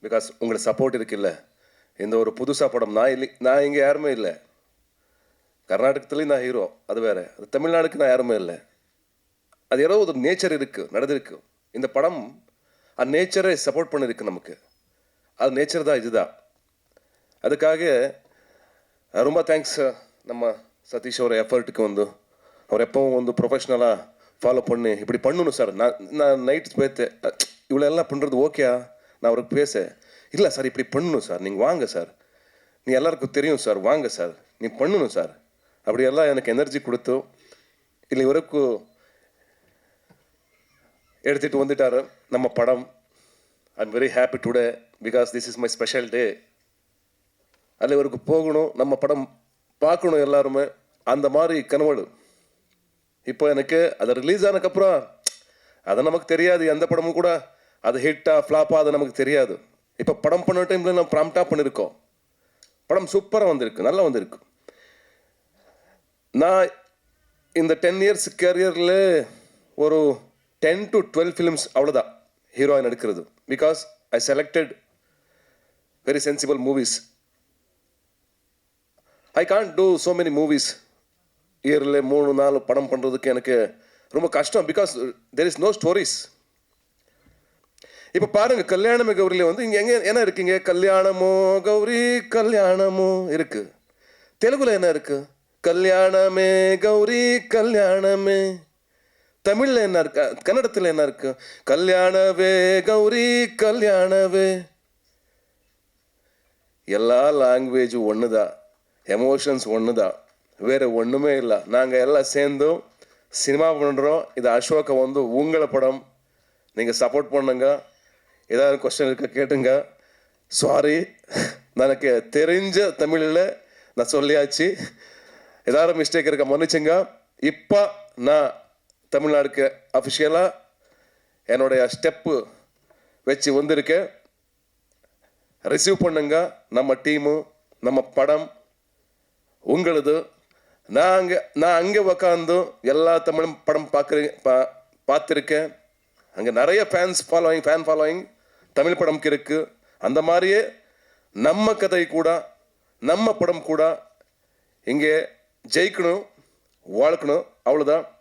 Because உங்களுக்கு support இருக்குல்ல. இந்த ஒரு புதுசாக படம் நான் இங்கே யாருமே இல்லை. கர்நாடகத்துலேயும் நான் ஹீரோ, அது வேறு. அது தமிழ்நாடுக்கு நான் யாருமே இல்லை. அது ஏதோ ஒரு நேச்சர் இருக்குது, நடந்திருக்கு. இந்த படம் அந்த நேச்சரை சப்போர்ட் பண்ணியிருக்கு நமக்கு. அது நேச்சர் தான், இதுதான். அதுக்காக ரொம்ப தேங்க்ஸ் நம்ம சதீஷ் அவர எஃபர்ட்டுக்கு அவர் எப்பவும் ப்ரொஃபஷ்னலாக ஃபாலோ பண்ணி இப்படி பண்ணணும் சார். நான் நைட்டு பேத்தேன், இவ்வளோ எல்லாம் பண்ணுறது ஓகேயா? நான் அவருக்கு இல்லை சார் இப்படி பண்ணணும் சார், நீங்கள் வாங்க சார், நீ எல்லாருக்கும் தெரியும் சார், வாங்க சார், நீ பண்ணணும் சார், அப்படியெல்லாம் எனக்கு எனர்ஜி கொடுத்து இல்லை இவருக்கும் எடுத்துகிட்டு வந்துட்டார் நம்ம படம். I am very happy today because this is my special day. அதில் இவருக்கு போகணும், நம்ம படம் பார்க்கணும் எல்லாருமே. அந்த மாதிரி கனவு இப்போ எனக்கு அது ரிலீஸ் ஆனதுக்கப்புறம் அது நமக்கு தெரியாது. எந்த படமும் கூட அது ஹிட்டா ஃப்ளாப்பா அது நமக்கு தெரியாது. இப்போ படம் பண்ண டைமில் நம்ம ப்ராம்ப்டாக பண்ணியிருக்கோம். படம் சூப்பராக வந்திருக்கு, நல்லா வந்திருக்கு. நான் இந்த 10 இயர்ஸ் கேரியரில் ஒரு 10 to 12 ஃபிலிம்ஸ் அவ்வளோதான் ஹீரோயின் எடுக்கிறது. Because I selected very sensible movies. I can't do so many movies. இயரில் 3-4 படம் பண்ணுறதுக்கு எனக்கு ரொம்ப கஷ்டம். Because there is no stories. இப்போ பாருங்க, கல்யாணமே கௌரியில் இங்கே என்ன இருக்குங்க? கல்யாணமோ கௌரி கல்யாணமோ இருக்கு. தெலுங்குல என்ன இருக்கு? கல்யாணமே கௌரி கல்யாணமே. தமிழில் என்ன இருக்கு? கன்னடத்தில் என்ன இருக்கு? கல்யாணவே கௌரி கல்யாணவே. எல்லா லாங்குவேஜும் ஒன்று தான், எமோஷன்ஸ் ஒன்று தான், வேறு ஒன்றுமே இல்லை. நாங்கள் எல்லாம் சேர்ந்தும் சினிமா பண்ணுறோம். இது அசோக உங்களை படம், நீங்கள் சப்போர்ட் பண்ணுங்க. ஏதாவது கொஸ்டின் இருக்க கேட்டுங்க. சாரி, எனக்கு தெரிஞ்ச தமிழில் நான் சொல்லியாச்சு. ஏதாவது மிஸ்டேக் இருக்க மன்னிச்சுங்க. இப்போ நான் தமிழ்நாடுக்கு அஃபிஷியலாக என்னுடைய ஸ்டெப்பு வச்சு வந்திருக்கேன். ரிசீவ் பண்ணுங்க. நம்ம டீமு, நம்ம படம் உங்களது. நான் அங்கே உக்காந்து எல்லா தமிழும் படம் பார்த்துருக்கேன். அங்கே நிறைய ஃபேன் ஃபாலோயிங் தமிழ் படம்க்கு இருக்குது. அந்த மாதிரியே நம்ம கதை கூட, நம்ம படம் கூட இங்கே ஜெயிக்கணும், வாழ்க்கணும். அவ்வளோதான்.